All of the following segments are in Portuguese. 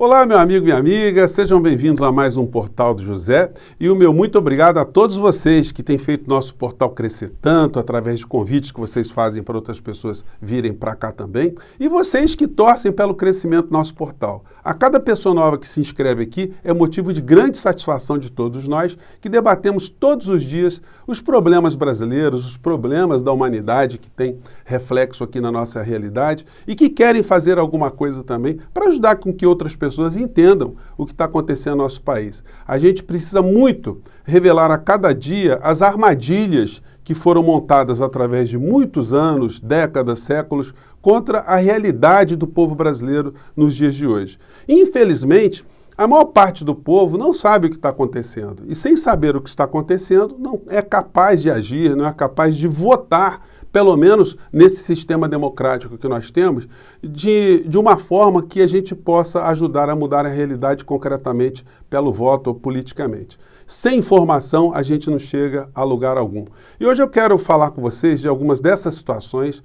Olá, meu amigo e minha amiga, sejam bem-vindos a mais um Portal do José e o meu muito obrigado a todos vocês que têm feito nosso portal crescer tanto através de convites que vocês fazem para outras pessoas virem para cá também e vocês que torcem pelo crescimento do nosso portal. A cada pessoa nova que se inscreve aqui é motivo de grande satisfação de todos nós que debatemos todos os dias os problemas brasileiros, os problemas da humanidade que tem reflexo aqui na nossa realidade e que querem fazer alguma coisa também para ajudar com que outras pessoas entendam o que está acontecendo no nosso país. A gente precisa muito revelar a cada dia as armadilhas que foram montadas através de muitos anos, décadas, séculos, contra a realidade do povo brasileiro nos dias de hoje. Infelizmente, a maior parte do povo não sabe o que está acontecendo e, sem saber o que está acontecendo, não é capaz de agir, não é capaz de votar, pelo menos nesse sistema democrático que nós temos, de uma forma que a gente possa ajudar a mudar a realidade concretamente pelo voto ou politicamente. Sem informação, a gente não chega a lugar algum. E hoje eu quero falar com vocês de algumas dessas situações,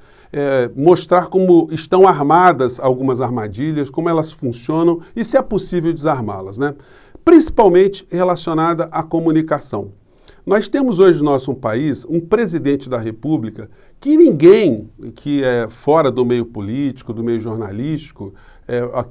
mostrar como estão armadas algumas armadilhas, como elas funcionam e se é possível desarmá-las, né? Principalmente relacionada à comunicação. Nós temos hoje no nosso país um presidente da República que ninguém que é fora do meio político, do meio jornalístico,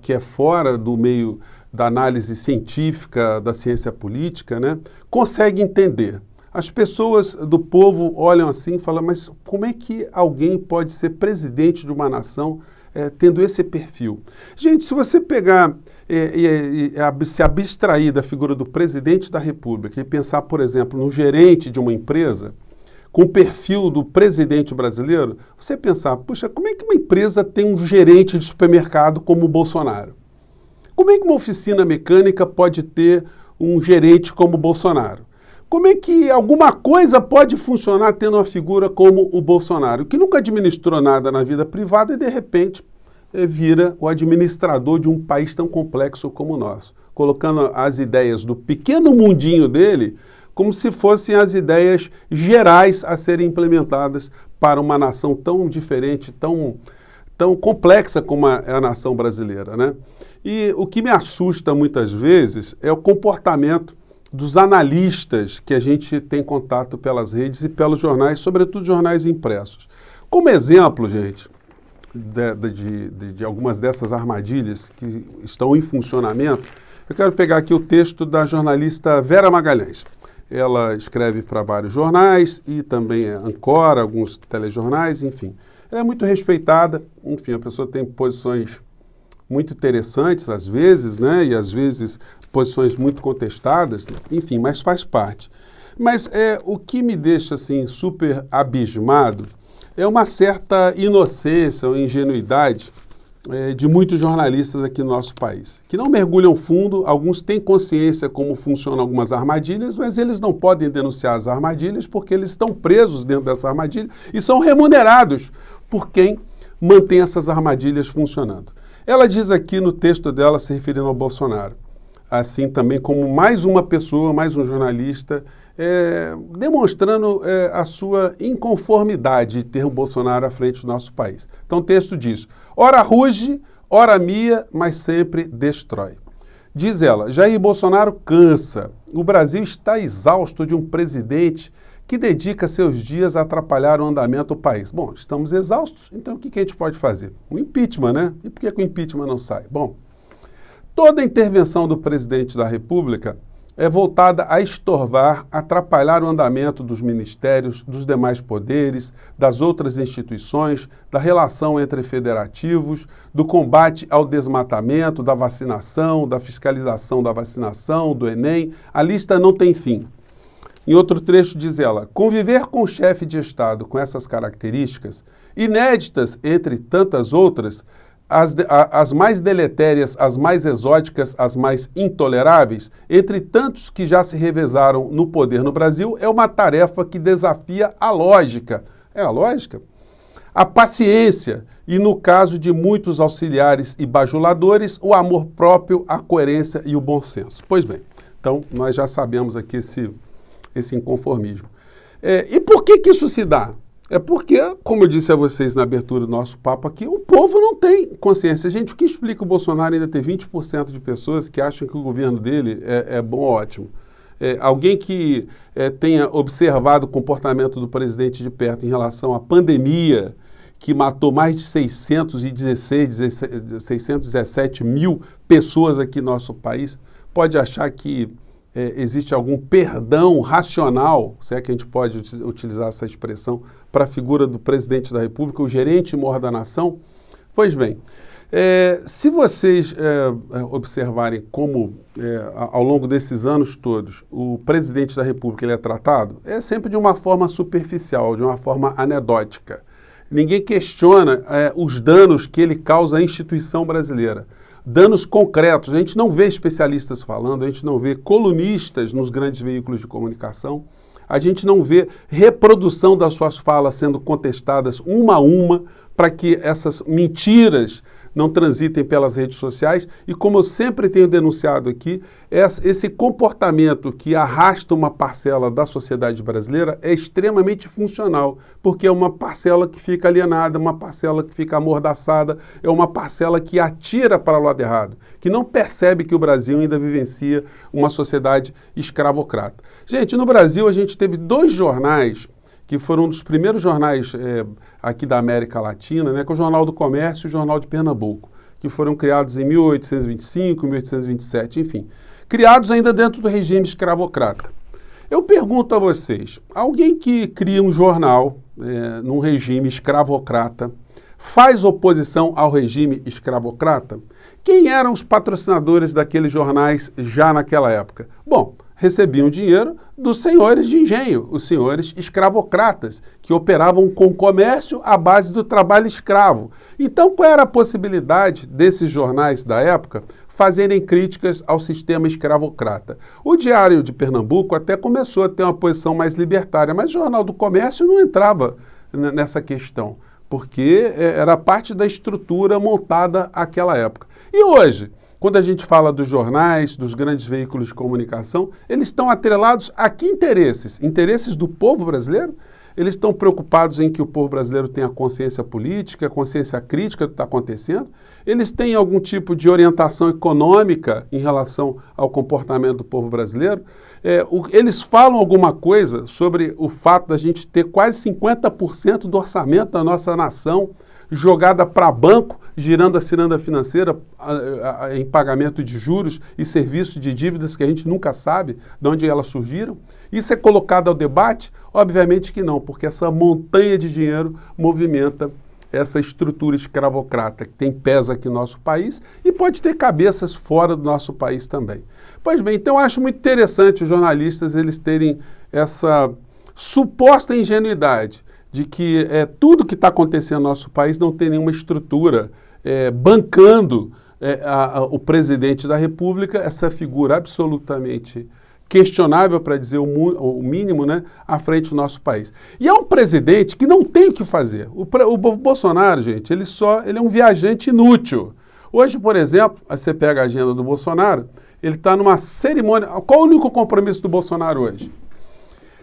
que é fora do meio da análise científica, da ciência política, né, consegue entender. As pessoas do povo olham assim e falam, mas como é que alguém pode ser presidente de uma nação tendo esse perfil? Gente, se você pegar se abstrair da figura do presidente da República e pensar, por exemplo, no gerente de uma empresa, com o perfil do presidente brasileiro, você pensar, puxa, como é que uma empresa tem um gerente de supermercado como o Bolsonaro? Como é que uma oficina mecânica pode ter um gerente como o Bolsonaro? Como é que alguma coisa pode funcionar tendo uma figura como o Bolsonaro, que nunca administrou nada na vida privada e, de repente, vira o administrador de um país tão complexo como o nosso, colocando as ideias do pequeno mundinho dele como se fossem as ideias gerais a serem implementadas para uma nação tão diferente, tão complexa como é a nação brasileira, né? E o que me assusta muitas vezes é o comportamento dos analistas que a gente tem contato pelas redes e pelos jornais, sobretudo jornais impressos. Como exemplo, gente, de algumas dessas armadilhas que estão em funcionamento, eu quero pegar aqui o texto da jornalista Vera Magalhães. Ela escreve para vários jornais e também ancora alguns telejornais, enfim. Ela é muito respeitada, enfim, a pessoa tem posições muito interessantes às vezes, né, e às vezes posições muito contestadas, enfim, mas faz parte. Mas o que me deixa assim super abismado é uma certa inocência ou ingenuidade de muitos jornalistas aqui no nosso país, que não mergulham fundo, alguns têm consciência como funcionam algumas armadilhas, mas eles não podem denunciar as armadilhas porque eles estão presos dentro dessa armadilha e são remunerados por quem mantém essas armadilhas funcionando. Ela diz aqui no texto dela, se referindo ao Bolsonaro, assim também como mais uma pessoa, mais um jornalista, demonstrando a sua inconformidade de ter o Bolsonaro à frente do nosso país. Então o texto diz, ora ruge, ora mia, mas sempre destrói. Diz ela, Jair Bolsonaro cansa, o Brasil está exausto de um presidente que dedica seus dias a atrapalhar o andamento do país. Bom, estamos exaustos, então o que a gente pode fazer? O impeachment, né? E por que o impeachment não sai? Bom, toda a intervenção do presidente da República é voltada a estorvar, atrapalhar o andamento dos ministérios, dos demais poderes, das outras instituições, da relação entre federativos, do combate ao desmatamento, da vacinação, da fiscalização da vacinação, do Enem. A lista não tem fim. Em outro trecho diz ela, conviver com o chefe de Estado com essas características, inéditas entre tantas outras, as mais deletérias, as mais exóticas, as mais intoleráveis, entre tantos que já se revezaram no poder no Brasil, é uma tarefa que desafia a lógica. É a lógica? A paciência e, no caso de muitos auxiliares e bajuladores, o amor próprio, a coerência e o bom senso. Pois bem, então nós já sabemos aqui esse inconformismo. E por que isso se dá? É porque, como eu disse a vocês na abertura do nosso papo aqui, o povo não tem consciência. Gente, o que explica o Bolsonaro ainda ter 20% de pessoas que acham que o governo dele é bom ou ótimo? Alguém que tenha observado o comportamento do presidente de perto em relação à pandemia, que matou mais de 617 mil pessoas aqui no nosso país, pode achar que existe algum perdão racional, se é que a gente pode utilizar essa expressão, para a figura do presidente da República, o gerente maior da nação? Pois bem, se vocês observarem como, ao longo desses anos todos, o presidente da República ele é tratado, é sempre de uma forma superficial, de uma forma anedótica. Ninguém questiona os danos que ele causa à instituição brasileira. Danos concretos. A gente não vê especialistas falando, a gente não vê colunistas nos grandes veículos de comunicação, a gente não vê reprodução das suas falas sendo contestadas uma a uma para que essas mentiras não transitem pelas redes sociais. E como eu sempre tenho denunciado aqui, esse comportamento que arrasta uma parcela da sociedade brasileira é extremamente funcional, porque é uma parcela que fica alienada, uma parcela que fica amordaçada, é uma parcela que atira para o lado errado, que não percebe que o Brasil ainda vivencia uma sociedade escravocrata. Gente, no Brasil a gente teve 2 jornais que foram um dos primeiros jornais aqui da América Latina, né, que é o Jornal do Comércio e o Jornal de Pernambuco, que foram criados em 1825, 1827, enfim, criados ainda dentro do regime escravocrata. Eu pergunto a vocês, alguém que cria um jornal num regime escravocrata, faz oposição ao regime escravocrata? Quem eram os patrocinadores daqueles jornais já naquela época? Bom, recebiam dinheiro dos senhores de engenho, os senhores escravocratas, que operavam com comércio à base do trabalho escravo. Então, qual era a possibilidade desses jornais da época fazerem críticas ao sistema escravocrata? O Diário de Pernambuco até começou a ter uma posição mais libertária, mas o Jornal do Comércio não entrava nessa questão, porque era parte da estrutura montada àquela época. E hoje, quando a gente fala dos jornais, dos grandes veículos de comunicação, eles estão atrelados a que interesses? Interesses do povo brasileiro? Eles estão preocupados em que o povo brasileiro tenha consciência política, consciência crítica do que está acontecendo? Eles têm algum tipo de orientação econômica em relação ao comportamento do povo brasileiro? Eles falam alguma coisa sobre o fato da gente ter quase 50% do orçamento da nossa nação jogada para banco, girando a ciranda financeira em pagamento de juros e serviços de dívidas que a gente nunca sabe de onde elas surgiram? Isso é colocado ao debate? Obviamente que não, porque essa montanha de dinheiro movimenta essa estrutura escravocrata que tem pés aqui no nosso país e pode ter cabeças fora do nosso país também. Pois bem, então eu acho muito interessante os jornalistas eles terem essa suposta ingenuidade de que tudo que está acontecendo no nosso país não tem nenhuma estrutura bancando o presidente da República, essa figura absolutamente questionável, para dizer o mínimo, né, à frente do nosso país. E é um presidente que não tem o que fazer. O Bolsonaro, gente, ele é um viajante inútil. Hoje, por exemplo, você pega a agenda do Bolsonaro, ele está numa cerimônia. Qual o único compromisso do Bolsonaro hoje?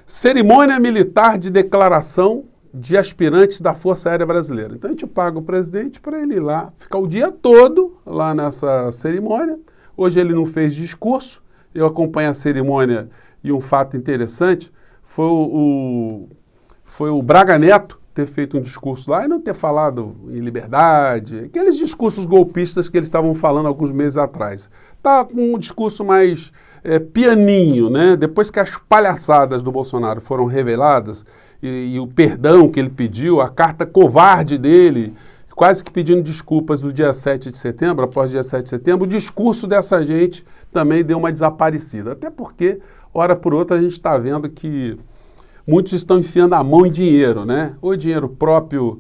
Cerimônia militar de declaração de aspirantes da Força Aérea Brasileira. Então a gente paga o presidente para ele ir lá, ficar o dia todo lá nessa cerimônia. Hoje ele não fez discurso, eu acompanho a cerimônia e um fato interessante foi o Braga Neto ter feito um discurso lá e não ter falado em liberdade, aqueles discursos golpistas que eles estavam falando alguns meses atrás. Tá com um discurso mais pianinho, né? Depois que as palhaçadas do Bolsonaro foram reveladas e o perdão que ele pediu, a carta covarde dele, quase que pedindo desculpas no dia 7 de setembro, após o dia 7 de setembro, o discurso dessa gente também deu uma desaparecida. Até porque, hora por outra, a gente está vendo que muitos estão enfiando a mão em dinheiro, né? Ou dinheiro próprio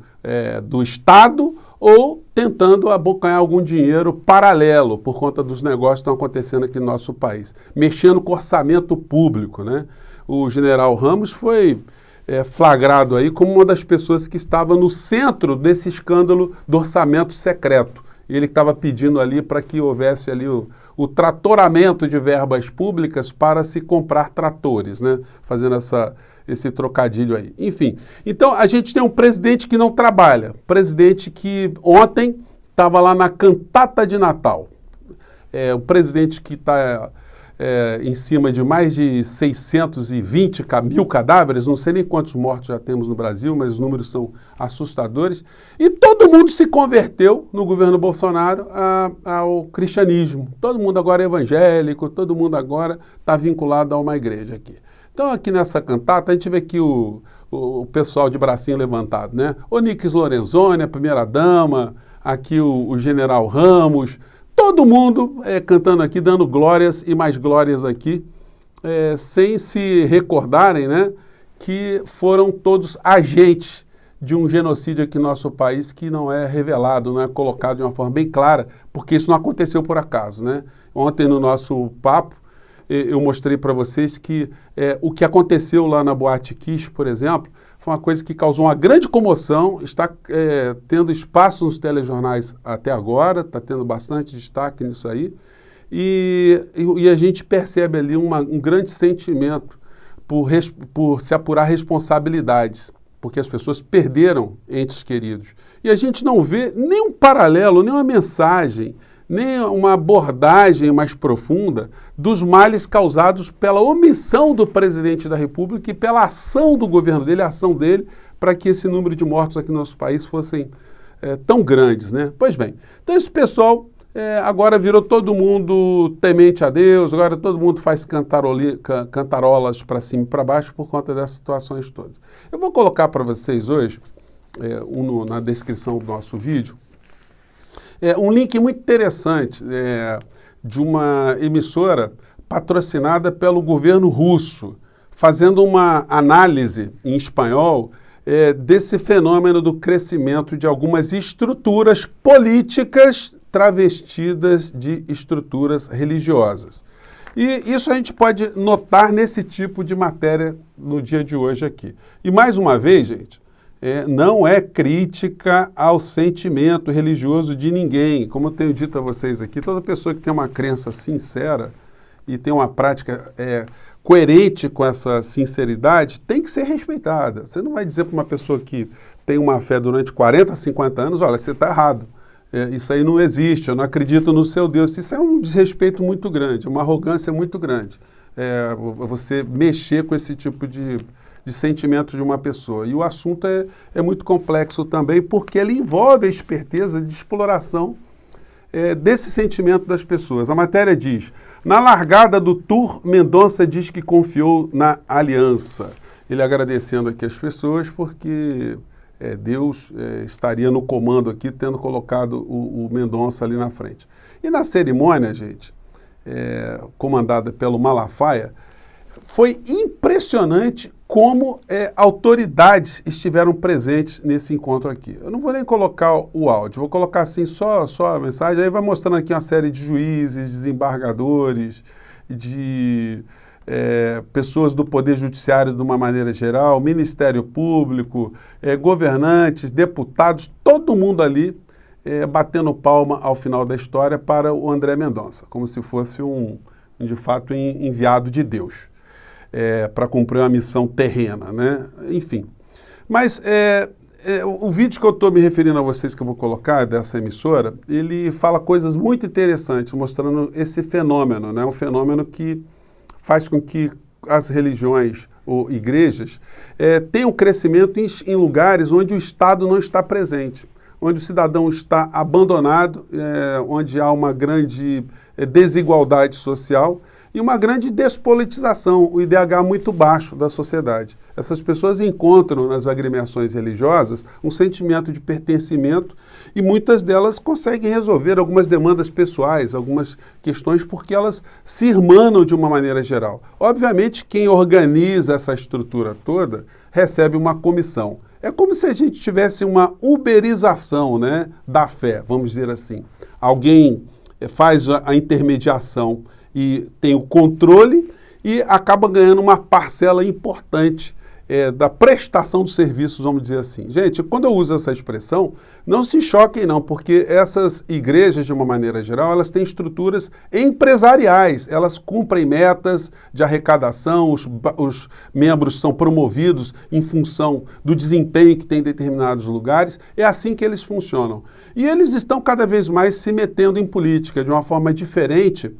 do Estado ou tentando abocanhar algum dinheiro paralelo por conta dos negócios que estão acontecendo aqui no nosso país, mexendo com o orçamento público, né? O general Ramos foi flagrado aí como uma das pessoas que estava no centro desse escândalo do orçamento secreto. ele estava pedindo ali para que houvesse ali o tratoramento de verbas públicas para se comprar tratores, né? Fazendo esse trocadilho aí. Enfim, então a gente tem um presidente que não trabalha, presidente que ontem estava lá na cantata de Natal, um presidente que está em cima de mais de 620 mil cadáveres, não sei nem quantos mortos já temos no Brasil, mas os números são assustadores, e todo mundo se converteu no governo Bolsonaro ao cristianismo. Todo mundo agora é evangélico, todo mundo agora está vinculado a uma igreja aqui. Então aqui nessa cantata a gente vê aqui o pessoal de bracinho levantado, né? Onyx Lorenzoni, a primeira-dama, aqui o general Ramos, todo mundo cantando aqui, dando glórias e mais glórias aqui, sem se recordarem, né, que foram todos agentes de um genocídio aqui no nosso país que não é revelado, não é colocado de uma forma bem clara, porque isso não aconteceu por acaso, né? Ontem no nosso papo eu mostrei para vocês que o que aconteceu lá na Boate Kiss, por exemplo, foi uma coisa que causou uma grande comoção, está tendo espaço nos telejornais até agora, está tendo bastante destaque nisso aí, e a gente percebe ali um grande sentimento por se apurar responsabilidades, porque as pessoas perderam entes queridos. E a gente não vê nenhum paralelo, nenhuma mensagem, nem uma abordagem mais profunda dos males causados pela omissão do presidente da República e pela ação do governo dele, a ação dele, para que esse número de mortos aqui no nosso país fossem tão grandes, né? Pois bem, então esse pessoal agora virou todo mundo temente a Deus, agora todo mundo faz cantarolas para cima e para baixo por conta dessas situações todas. Eu vou colocar para vocês hoje, na descrição do nosso vídeo, um link muito interessante de uma emissora patrocinada pelo governo russo, fazendo uma análise em espanhol desse fenômeno do crescimento de algumas estruturas políticas travestidas de estruturas religiosas. E isso a gente pode notar nesse tipo de matéria no dia de hoje aqui. E mais uma vez, gente, não é crítica ao sentimento religioso de ninguém. Como eu tenho dito a vocês aqui, toda pessoa que tem uma crença sincera e tem uma prática coerente com essa sinceridade tem que ser respeitada. Você não vai dizer para uma pessoa que tem uma fé durante 40, 50 anos, olha, você está errado. Isso aí não existe, eu não acredito no seu Deus. Isso é um desrespeito muito grande, uma arrogância muito grande. Você mexer com esse tipo de sentimento de uma pessoa. E o assunto é muito complexo também, porque ele envolve a esperteza de exploração desse sentimento das pessoas. A matéria diz, na largada do Tour, Mendonça diz que confiou na aliança. Ele agradecendo aqui as pessoas, porque Deus estaria no comando aqui, tendo colocado o Mendonça ali na frente. E na cerimônia, gente, comandada pelo Malafaia, foi impressionante como autoridades estiveram presentes nesse encontro aqui. Eu não vou nem colocar o áudio, vou colocar assim só a mensagem, aí vai mostrando aqui uma série de juízes, desembargadores, de pessoas do Poder Judiciário de uma maneira geral, Ministério Público, governantes, deputados, todo mundo ali batendo palma ao final da história para o André Mendonça, como se fosse de fato, enviado de Deus. Para cumprir uma missão terrena, né? Enfim. Mas o vídeo que eu estou me referindo a vocês, que eu vou colocar, dessa emissora, ele fala coisas muito interessantes, mostrando esse fenômeno, né? Um fenômeno que faz com que as religiões ou igrejas tenham crescimento em lugares onde o Estado não está presente, onde o cidadão está abandonado, onde há uma grande desigualdade social, e uma grande despolitização, o IDH muito baixo da sociedade. Essas pessoas encontram nas agremiações religiosas um sentimento de pertencimento e muitas delas conseguem resolver algumas demandas pessoais, algumas questões, porque elas se irmanam de uma maneira geral. Obviamente, quem organiza essa estrutura toda recebe uma comissão. É como se a gente tivesse uma uberização, né, da fé, vamos dizer assim. Alguém faz a intermediação e tem o controle e acaba ganhando uma parcela importante da prestação dos serviços, vamos dizer assim. Gente, quando eu uso essa expressão, não se choquem não, porque essas igrejas, de uma maneira geral, elas têm estruturas empresariais, elas cumprem metas de arrecadação, os membros são promovidos em função do desempenho que tem em determinados lugares, é assim que eles funcionam. E eles estão cada vez mais se metendo em política de uma forma diferente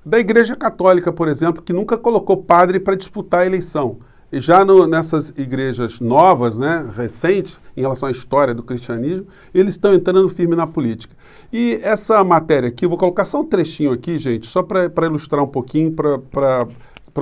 da Igreja Católica, por exemplo, que nunca colocou padre para disputar a eleição. E já nessas igrejas novas, né, recentes, em relação à história do cristianismo, eles estão entrando firme na política. E essa matéria aqui, vou colocar só um trechinho aqui, gente, só para ilustrar um pouquinho, para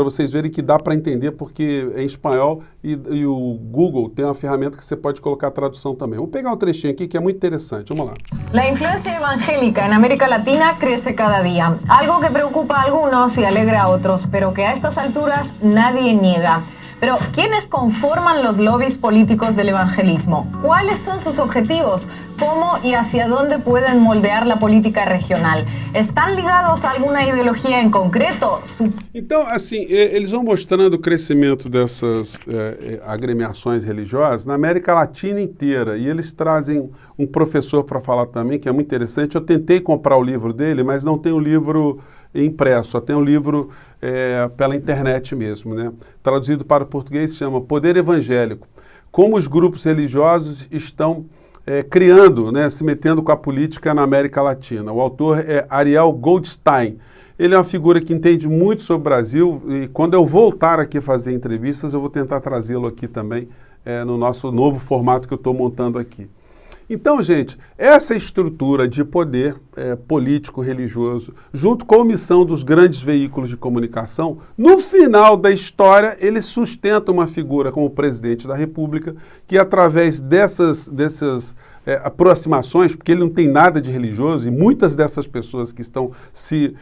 vocês verem que dá para entender, porque é em espanhol e o Google tem uma ferramenta que você pode colocar a tradução também. Vamos pegar um trechinho aqui que é muito interessante. Vamos lá. La influencia evangélica en América Latina crece cada día, algo que preocupa a algunos y alegra a otros, pero que a estas alturas nadie niega. Pero, ¿quiénes conforman los lobbies políticos del evangelismo? ¿Cuáles son sus objetivos? ¿Cómo y hacia dónde pueden moldear la política regional? ¿Están ligados a alguna ideología en concreto? Então, assim, eles vão mostrando o crescimento dessas agremiações religiosas na América Latina inteira. E eles trazem um professor para falar também, que é muito interessante. Eu tentei comprar o livro dele, mas não tem o livro impresso, só tem um livro pela internet mesmo, né? Traduzido para o português se chama Poder Evangélico. Como os grupos religiosos estão criando, né, se metendo com a política na América Latina. O autor é Ariel Goldstein. Ele é uma figura que entende muito sobre o Brasil e quando eu voltar aqui a fazer entrevistas, eu vou tentar trazê-lo aqui também no nosso novo formato que eu estou montando aqui. Então, gente, essa estrutura de poder político-religioso, junto com a omissão dos grandes veículos de comunicação, no final da história, ele sustenta uma figura como o presidente da República, que através dessas aproximações, porque ele não tem nada de religioso, e muitas dessas pessoas que estão se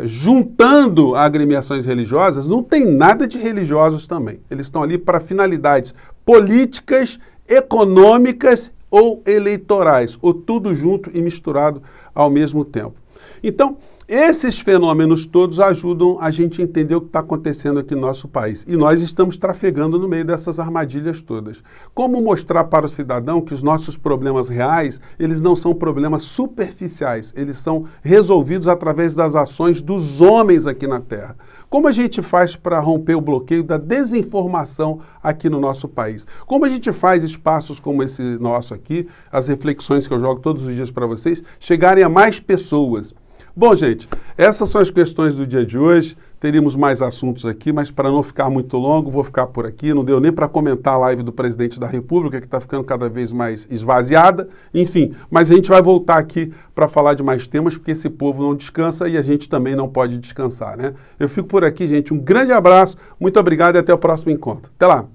juntando a agremiações religiosas, não tem nada de religiosos também. Eles estão ali para finalidades políticas, econômicas ou eleitorais, ou tudo junto e misturado ao mesmo tempo. Então, esses fenômenos todos ajudam a gente a entender o que está acontecendo aqui no nosso país. E nós estamos trafegando no meio dessas armadilhas todas. Como mostrar para o cidadão que os nossos problemas reais, eles não são problemas superficiais, eles são resolvidos através das ações dos homens aqui na Terra. Como a gente faz para romper o bloqueio da desinformação aqui no nosso país? Como a gente faz espaços como esse nosso aqui, as reflexões que eu jogo todos os dias para vocês, chegarem a mais pessoas? Bom, gente, essas são as questões do dia de hoje. Teríamos mais assuntos aqui, mas para não ficar muito longo, vou ficar por aqui. Não deu nem para comentar a live do presidente da República, que está ficando cada vez mais esvaziada. Enfim, mas a gente vai voltar aqui para falar de mais temas, porque esse povo não descansa e a gente também não pode descansar, né? Eu fico por aqui, gente. Um grande abraço, muito obrigado e até o próximo encontro. Até lá!